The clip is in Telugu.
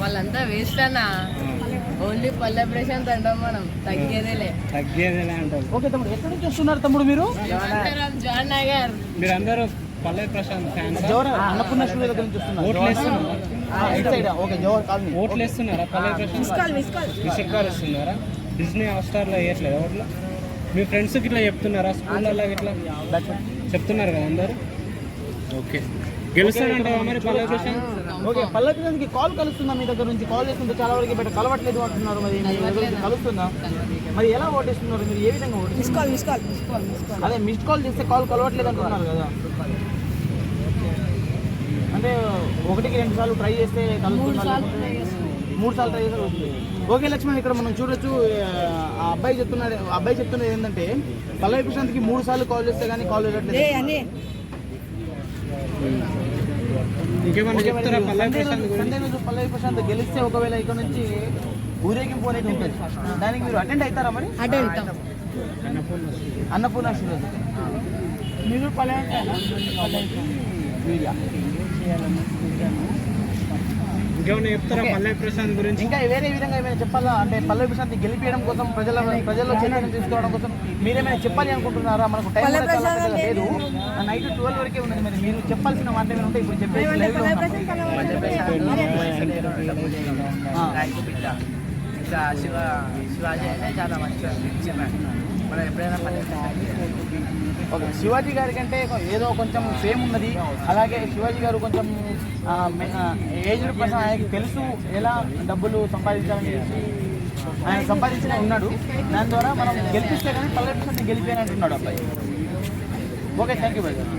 వాళ్ళంతా వేస్ట్ అన్న. ఓన్లీ పల్లె ప్రశాంత్ అంటాం మనం, తగ్గేదేలే అంటారు. ఓకే తమ్ముడు, ఎక్కడి నుంచి వస్తున్నారు తమ్ముడు మీరు? జాన్ నగర్. మీరు అందరూ పల్లె ప్రశాంత్ ఫ్యాన్స్? అన్నపూర్ణ స్టూడియో దగ్గర నుంచి వస్తున్నారు. ఓట్లు వేస్తున్నారా పల్లె ప్రశాంత్? మిస్డ్ కాల్ ఇస్తున్నారా? డిస్నీ హాట్‌స్టార్లో వేయట్లేదు ఓట్లు? మీ ఫ్రెండ్స్కి ఇట్లా చెప్తున్నారా? స్కూళ్ళల్లో ఇట్లా చెప్తున్నారు కదా అందరు? ఓకే, గెలుస్తారంటారా మరి పల్లె ప్రశాంత్? ఓకే, పల్లె ప్రశాంత్కి కాల్ కలుస్తుందా? మీ దగ్గర నుంచి కాల్ చేస్తుంటే చాలా వరకు బయట కలవట్లేదు అంటున్నారు. మరి కలుస్తుందా? మరి ఎలా ఓటేస్తున్నారు మీరు? ఏ విధంగా ఓటేస్తున్నారు? అదే మిస్డ్ కాల్ చేస్తే కాల్ కలవట్లేదు అంటున్నారు కదా. అంటే 1-2 సార్లు ట్రై చేస్తే కలుస్తున్నారు, 3 సార్లు ట్రై చేస్తే వస్తుంది. ఓకే లక్ష్మణ్, ఇక్కడ మనం చూడొచ్చు. ఆ అబ్బాయి చెప్తున్నది ఏంటంటే పల్లె ప్రశాంత్కి 3 సార్లు కాల్ చేస్తే కానీ కాల్ వెళ్ళట్లేదు. సండే రోజు పల్లె ప్రశాంత్ గెలిస్తే ఒకవేళ ఇక్కడ నుంచి ఊరేగింపు అనేది ఉంటుంది, దానికి మీరు అటెండ్ అవుతారా? మరి అన్నపూర్ణ స్టూడియో మీరు పల్లె మీడియా ఇంకేమైనా చెప్తారా పల్లె ప్రశాంత్ గురించి? ఇంకా వేరే విధంగా ఏమైనా చెప్పాలా? అంటే పల్లె ప్రశాంత్ గెలిపించడం కోసం, ప్రజల్లో చైతన్యం తీసుకోవడం కోసం మీరేమైనా చెప్పాలి అనుకుంటున్నారా? మనకు టైం లేదు, నైట్ 12 వరకే ఉన్నది. మరి మీరు చెప్పాల్సిన మాట ఏమైనా ఉంటే ఇప్పుడు చెప్పేసి ఇంకా శివాజీ అయితే చాలా మంచిగా మనం ఎప్పుడైనా ఓకే, శివాజీ గారి కంటే ఏదో కొంచెం ఫేమ్ ఉన్నది. అలాగే శివాజీ గారు కొంచెం ఏజ్డ్ పర్సన్, ఆయనకి తెలుసు ఎలా డబ్బులు సంపాదించాలని ఆయన సంపాదించిన ఉన్నాడు. దాని ద్వారా మనం గెలిపిస్తే కానీ పల్లె ప్రశాంత్ గెలిపోయినట్టున్నాడు అబ్బాయి. Okay, thank you brother.